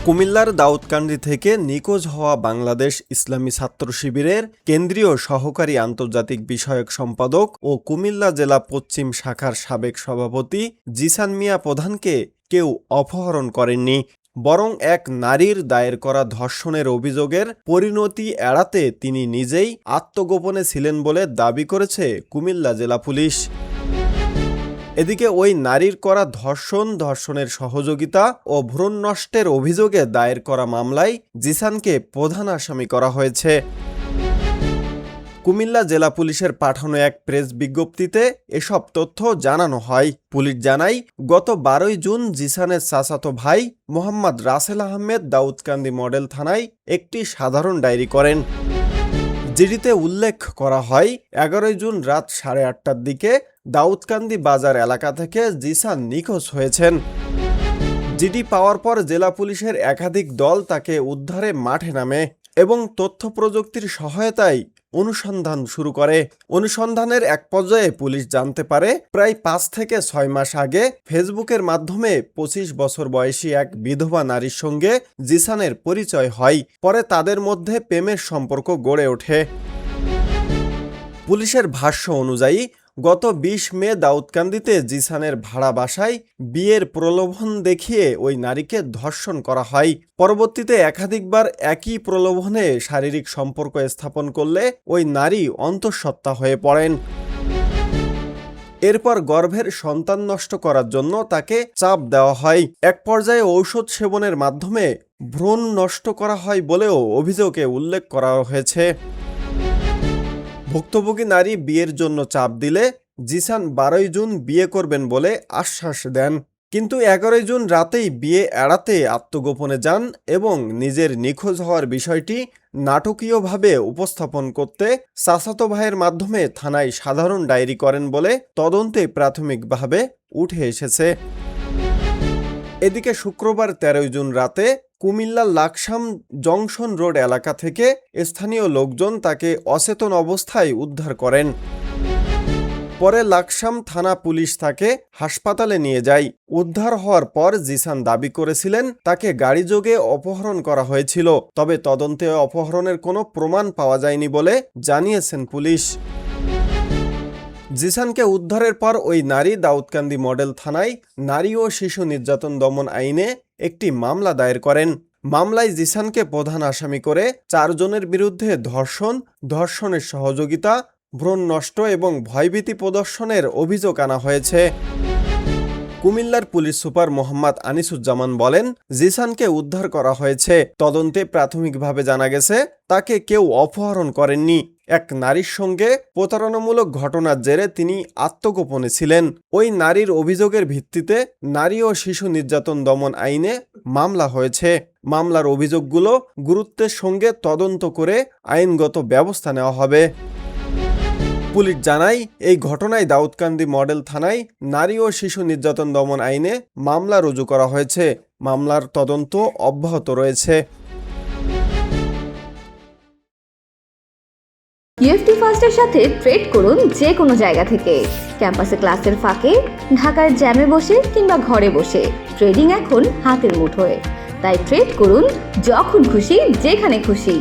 কুমিল্লার দাউদকান্দি থেকে নিখোঁজ হওয়া বাংলাদেশ ইসলামী ছাত্র শিবিরের কেন্দ্রীয় সহকারী আন্তর্জাতিক বিষয়ক সম্পাদক ও কুমিল্লা জেলা পশ্চিম শাখার সাবেক সভাপতি জিসান মিয়া প্রধানকে কেউ অপহরণ করেননি, বরং এক নারীর দায়ের করা ধর্ষণের অভিযোগের পরিণতি এড়াতে তিনি নিজেই আত্মগোপনে ছিলেন বলে দাবি করেছে কুমিল্লা জেলা পুলিশ। এদিকে ওই নারীর করা ধর্ষণের সহযোগিতা ও ভ্রূণ নষ্টের অভিযোগে দায়ের করা মামলায় জিসানকে প্রধান আসামি করা হয়েছে। কুমিল্লা জেলা পুলিশের পাঠানো এক প্রেস বিজ্ঞপ্তিতে এসব তথ্য জানানো হয়। পুলিশ জানায়, গত 12 জুন জিসানের চাচাতো ভাই মোহাম্মদ রাসেল আহমেদ দাউদকান্দি মডেল থানায় একটি সাধারণ ডায়েরি করেন। জিডিতে উল্লেখ করা হয়, 11 জুন রাত 8:30টার দিকে দাউদকান্দি বাজার এলাকা থেকে জিসান নিখোঁজ হয়েছেন। জিডি পাওয়ার পর জেলা পুলিশের একাধিক দল তাকে উদ্ধারে মাঠে নামে এবং তথ্য প্রযুক্তির সহায়তায় অনুসন্ধান শুরু করে। অনুসন্ধানের এক পর্যায়ে পুলিশ জানতে পারে, প্রায় 5 থেকে 6 মাস আগে ফেসবুকের মাধ্যমে 25 বছর বয়সী এক বিধবা নারীর সঙ্গে জিসানের পরিচয় হয়। পরে তাদের মধ্যে প্রেমের সম্পর্ক গড়ে ওঠে। পুলিশের ভাষ্য অনুযায়ী গত 20 মে দাউদকান্দিতে জিসানের ভাড়া বাসায় বিয়ের প্রলোভন দেখিয়ে ওই নারীকে ধর্ষণ করা হয়। পরবর্তীতে একাধিকবার একই প্রলোভনে শারীরিক সম্পর্ক স্থাপন করলে ওই নারী অন্তঃসত্ত্বা হয়ে পড়েন। এরপর গর্ভের সন্তান নষ্ট করার জন্য তাকে চাপ দেওয়া হয়। এক পর্যায়ে ঔষধ সেবনের মাধ্যমে ভ্রূণ নষ্ট করা হয় বলেও অভিযোগে উল্লেখ করা হয়েছে। ভুক্তভোগী নারী বিয়ের জন্য চাপ দিলে জিসান 12 জুন বিয়ে করবেন বলে আশ্বাস দেন, কিন্তু 11 জুন রাতেই বিয়ে এড়াতে আত্মগোপনে যান এবং নিজের নিখোঁজ হওয়ার বিষয়টি নাটকীয়ভাবে উপস্থাপন করতে চাচাতো ভাইয়ের মাধ্যমে থানায় সাধারণ ডায়েরি করেন বলে তদন্তে প্রাথমিকভাবে উঠে এসেছে। এদিকে শুক্রবার 13 জুন রাতে কুমিল্লার লাকসাম জংশন রোড এলাকা থেকে স্থানীয় লোকজন তাকে অচেতন অবস্থায় উদ্ধার করেন। পরে লাকসাম থানা পুলিশ তাকে হাসপাতালে নিয়ে যায়। উদ্ধার হওয়ার পর জিসান দাবি করেছিলেন তাকে গাড়িযোগে অপহরণ করা হয়েছিল, তবে তদন্তে অপহরণের কোনো প্রমাণ পাওয়া যায়নি বলে জানিয়েছেন পুলিশ। জিসানকে উদ্ধারের পর ওই নারী দাউদকান্দি মডেল থানায় নারী ও শিশু নির্যাতন দমন আইনে একটি মামলা দায়ের করেন। মামলায় জিসানকে প্রধান আসামি করে 4 জনের বিরুদ্ধে ধর্ষণের সহযোগিতা, ভ্রূণ নষ্ট এবং ভয়ভীতি প্রদর্শনের অভিযোগ আনা হয়েছে। কুমিল্লার পুলিশ সুপার মোহাম্মদ আনিসুজ্জামান বলেন, জিসানকে উদ্ধার করা হয়েছে। তদন্তে প্রাথমিকভাবে জানা গেছে তাকে কেউ অপহরণ করেননি। এক নারীর সঙ্গে প্রতারণামূলক ঘটনার জেরে তিনি আত্মগোপনে ছিলেন। ওই নারীর অভিযোগের ভিত্তিতে নারী ও শিশু নির্যাতন দমন আইনে মামলা হয়েছে। মামলার অভিযোগগুলো গুরুত্বের সঙ্গে তদন্ত করে আইনগত ব্যবস্থা নেওয়া হবে। পুলিশ জানায়, এই ঘটনায় দাউদকান্দি মডেল থানায় নারী ও শিশু নির্যাতন দমন আইনে মামলা রুজু করা হয়েছে। মামলার তদন্ত অব্যাহত রয়েছে। ইউএফটি ফার্স্টের সাথে ট্রেড করুন যে কোনো জায়গা থেকে। ক্যাম্পাসে ক্লাসের ফাঁকে, ঢাকার জ্যামে বসে কিংবা ঘরে বসে ট্রেডিং এখন হাতের মুঠোয়। তাই ট্রেড করুন যখন খুশি, যেখানে খুশি।